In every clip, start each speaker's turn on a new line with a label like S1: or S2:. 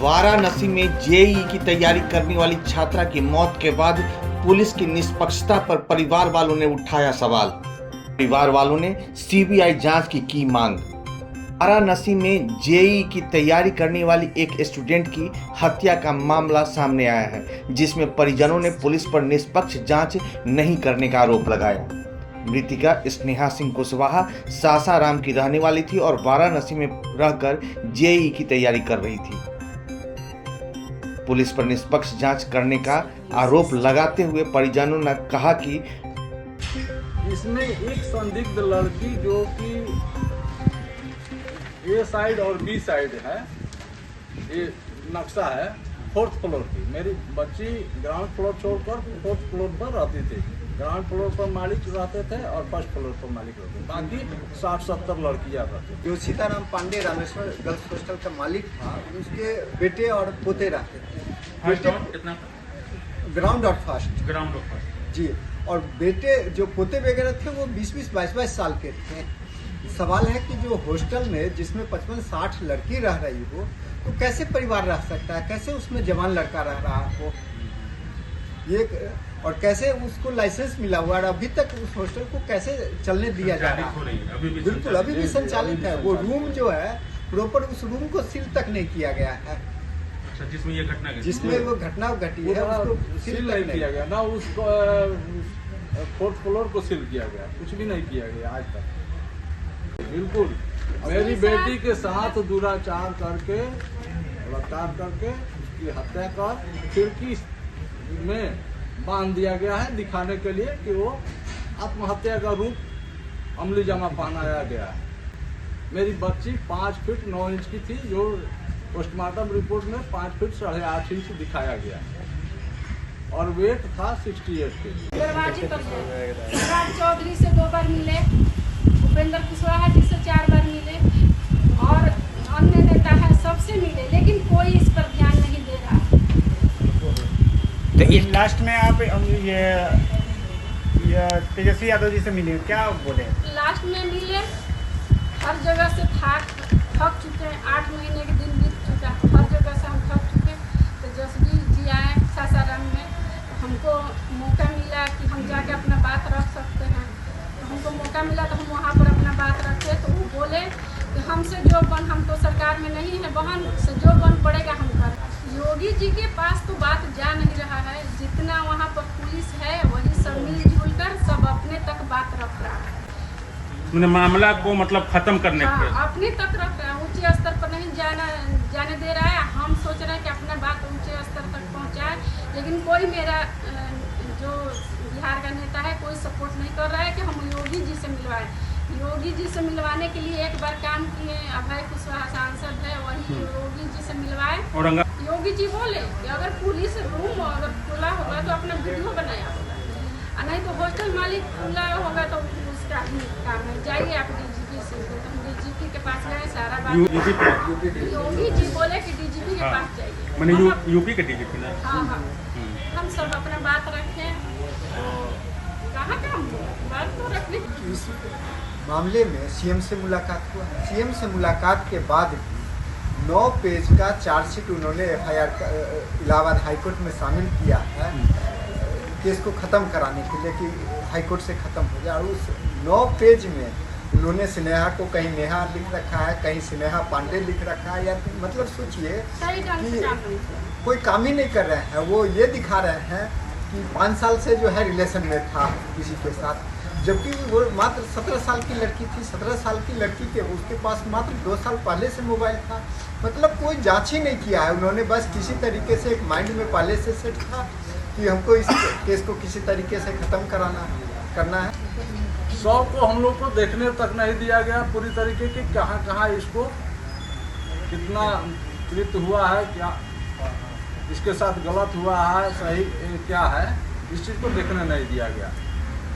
S1: वाराणसी में जेईई की तैयारी करने वाली छात्रा की मौत के बाद पुलिस की निष्पक्षता पर परिवार वालों ने उठाया सवाल। परिवार वालों ने सीबीआई जांच की मांग। वाराणसी में जेईई की तैयारी करने वाली एक स्टूडेंट की हत्या का मामला सामने आया है, जिसमें परिजनों ने पुलिस पर निष्पक्ष जांच नहीं करने का आरोप लगाया। मृतिका स्नेहा सिंह कुशवाहा सासाराम की रहने वाली थी और वाराणसी में रहकर जेईई की तैयारी कर रही थी। पुलिस पर निष्पक्ष जांच करने का आरोप लगाते हुए परिजनों ने कहा कि
S2: इसमें एक संदिग्ध लड़की जो कि ए साइड और बी साइड है, ये नक्शा है 4th फ्लोर की। मेरी बच्ची ग्राउंड फ्लोर छोड़कर 4th फ्लोर पर रहती थी। ग्राउंड फ्लोर पर मालिक रहते थे और 1st फ्लोर पर मालिक रहते थे। बाकी 60-70 लड़कियां रहती थी।
S3: जो सीताराम पांडे रामेश्वर गर्ल्स हॉस्टल का मालिक था, उसके बेटे और पोते रहते थे।
S4: कितना
S3: ग्राउंड और फर्स्ट जी। और बेटे जो पोते वगैरह थे वो 20-20, 22-22 साल के थे। सवाल है कि जो हॉस्टल में जिसमें 55-60 लड़की रह रही हो, तो कैसे परिवार रह सकता है, कैसे उसमें जवान लड़का रह रहा हो, ये और कैसे उसको लाइसेंस मिला हुआ है, अभी तक उस हॉस्टल को कैसे चलने दिया जा रहा है। बिल्कुल अभी भी संचालित है। वो रूम जो है प्रॉपर, उस रूम को सील तक नहीं किया गया है।
S4: अच्छा, जिसमें ये घटना
S3: जिसमें वो घटना घटी है उसको
S2: सील नहीं किया गया ना, उसको 4th फ्लोर को सील किया गया, कुछ भी नहीं किया गया आज तक। बिल्कुल मेरी बेटी के साथ दुराचार करके, बलात्कार करके उसकी हत्या कर खिड़की में बांध दिया गया है, दिखाने के लिए कि वो आत्महत्या का रूप अमली जामा पहनाया गया है। मेरी बच्ची 5 फीट 9 इंच की थी, जो पोस्टमार्टम रिपोर्ट में 5 फीट 8.5 इंच दिखाया गया और वेट था 68 के।
S5: दरवाजे पर राज चौधरी से 2 बार मिले, उपेंद्र कुशवाहा जी से 4 बार मिले और अन्य नेता है सबसे मिले, लेकिन कोई इस पर ध्यान नहीं दे रहा।
S6: तो इस लास्ट में आप ये तेजस्वी यादव जी से मिले, क्या बोले?
S5: लास्ट में मिले, हर जगह से थक चुके हैं। 8 महीने के दिन बीत चुका, हर जगह से हम थक चुके। तेजस्वी जी आए सासाराम में, हमको मौका मिला कि हम जाके अपना बात रख सकते हैं। तो हमको मौका मिला तो हम वहाँ पर अपना बात रखे। तो वो बोले कि हमसे जो बन, हम तो सरकार में नहीं है, बहन से जो बन पड़ेगा हम कर। योगी जी के पास तो बात जा नहीं रहा है, जितना वहाँ पर पुलिस है वही सब मिलजुल कर सब अपने तक बात रख रहा है।
S4: मामला को मतलब खत्म करने
S5: हाँ, अपने तक रख रहा है, ऊंचे स्तर पर नहीं जाने दे रहा है। हम सोच रहे हैं कि अपना बात ऊंचे स्तर तक पहुँचाए, लेकिन कोई मेरा जो बिहार का नेता है कोई सपोर्ट नहीं कर रहा है कि हम योगी जी से मिलवाएं। योगी जी से मिलवाने के लिए एक बार काम किए, अभय कुशवाहा सांसद है, वही योगी जी से मिलवाए। योगी जी बोले कि अगर पुलिस रूम अगर खुला होगा तो अपना वीडियो बनाया होगा, नहीं तो हॉस्टल मालिक खुला होगा तो उसका ही काम है। जाइए आप डीजीपी से। तो हम डीजीपी के पास गए, सारा बात योगी जी बोले कि डीजीपी के पास जाइए।
S4: मैंने यूपी के डीजीपी ना।
S5: हाँ, हम सब अपना बात रखें, तो कहाँ काम बात तो रख ली।
S3: इस मामले में सीएम से मुलाकात हुआ। सीएम से मुलाकात के बाद 9 पेज का चार्जशीट उन्होंने एफआईआर इलाहाबाद हाईकोर्ट में शामिल किया है, केस को ख़त्म कराने के लिए कि हाईकोर्ट से ख़त्म हो जाए। और उस 9 पेज में उन्होंने स्नेहा को कहीं नेहा लिख रखा है, कहीं स्नेहा पांडे लिख रखा है। या मतलब सोचिए कि कोई काम ही नहीं कर रहे हैं। वो ये दिखा रहे हैं कि 5 साल से जो है रिलेशन में था किसी के साथ, जबकि वो मात्र 17 साल की लड़की थी। 17 साल की लड़की के उसके पास मात्र 2 साल पहले से मोबाइल था। मतलब कोई जांच ही नहीं किया है उन्होंने। बस किसी तरीके से एक माइंड में पहले से सेट था कि हमको इस केस को किसी तरीके से ख़त्म करना है।
S2: 100 को हम लोग को देखने तक नहीं दिया गया पूरी तरीके की, कहाँ इसको कितना कृत हुआ है, क्या इसके साथ गलत हुआ है, सही क्या है, इस चीज़ को देखने नहीं दिया गया।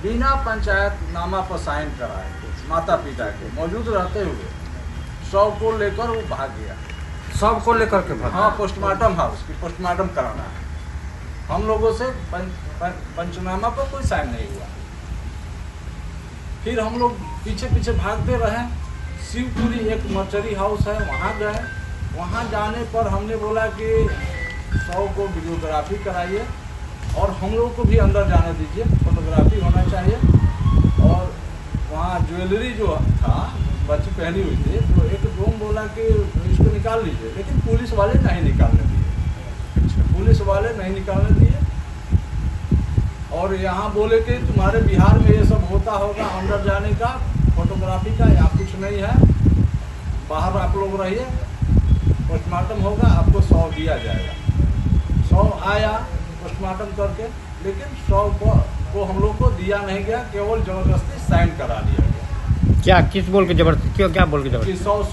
S2: बिना पंचायत नामा पर साइन कराए माता पिता के मौजूद रहते हुए 100 को लेकर वो भाग गया।
S6: सब को लेकर के भाग?
S2: हाँ, पोस्टमार्टम हाउस की पोस्टमार्टम कराना है। हम लोगों से पंचनामा पर कोई साइन नहीं हुआ। फिर हम लोग पीछे भागते रहे। शिवपुरी एक मर्चरी हाउस है, वहाँ गए, वहाँ जाने पर हमने बोला कि 100 को वीडियोग्राफी कराइए और हम लोग को भी अंदर जाने दीजिए, फोटोग्राफी होना चाहिए। और वहाँ ज्वेलरी जो था बच्ची पहनी हुई थी, तो एक डोम बोला कि इसको निकाल लीजिए, लेकिन पुलिस वाले नहीं निकालने दिए। पुलिस वाले नहीं निकालने दिए और यहाँ बोले कि तुम्हारे बिहार में ये सब होता होगा, अंदर जाने का, फोटोग्राफी का, यहाँ कुछ नहीं है, बाहर आप लोग रहिए, पोस्टमार्टम होगा, आपको 100 दिया जाएगा। 100 आया पोस्टमार्टम करके, लेकिन 100 को हम लोग को दिया नहीं गया, केवल जबरदस्ती साइन करा लिया गया
S6: क्या किस बोल के जबरदस्ती, क्यों क्या बोल के
S2: कि
S6: जबरदस्ती?
S2: 100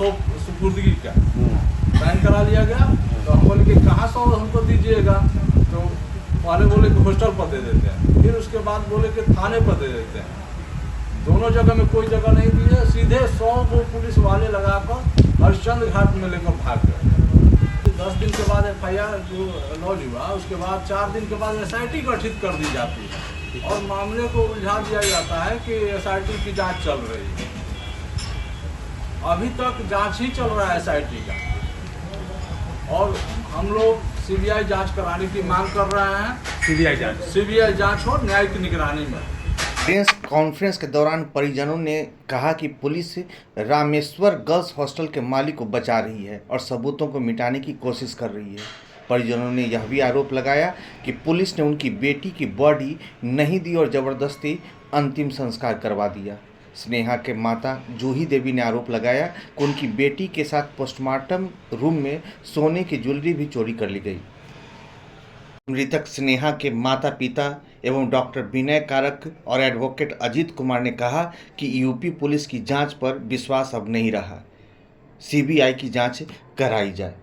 S2: सुपुर्दगी का साइन करा लिया गया। तो हम बोले कि कहाँ 100 हमको दीजिएगा, तो पहले बोले कि हॉस्टल पर दे देते हैं, फिर उसके बाद बोले कि थाने पर दे देते हैं। दोनों जगह में कोई जगह नहीं दिए, सीधे 100 को पुलिस वाले लगाकर हरिश्चंद्र घाट में लेकर भाग गए। 10 दिन के बाद FIR जो लॉन्च हुआ, उसके बाद 4 दिन के बाद SIT गठित कर दी जाती है और मामले को उलझा दिया जाता है कि SIT की जांच चल रही है। अभी तक जांच ही चल रहा है SIT का और हम लोग CBI जांच कराने की मांग कर रहे हैं। CBI जांच हो न्यायिक निगरानी में।
S1: प्रेस कॉन्फ्रेंस के दौरान परिजनों ने कहा कि पुलिस रामेश्वर गर्ल्स हॉस्टल के मालिक को बचा रही है और सबूतों को मिटाने की कोशिश कर रही है। परिजनों ने यह भी आरोप लगाया कि पुलिस ने उनकी बेटी की बॉडी नहीं दी और जबरदस्ती अंतिम संस्कार करवा दिया। स्नेहा के माता जूही देवी ने आरोप लगाया कि उनकी बेटी के साथ पोस्टमार्टम रूम में सोने की ज्वेलरी भी चोरी कर ली गई। मृतक स्नेहा के माता पिता एवं डॉक्टर विनय कारक और एडवोकेट अजीत कुमार ने कहा कि यूपी पुलिस की जांच पर विश्वास अब नहीं रहा, CBI की जांच कराई जाए।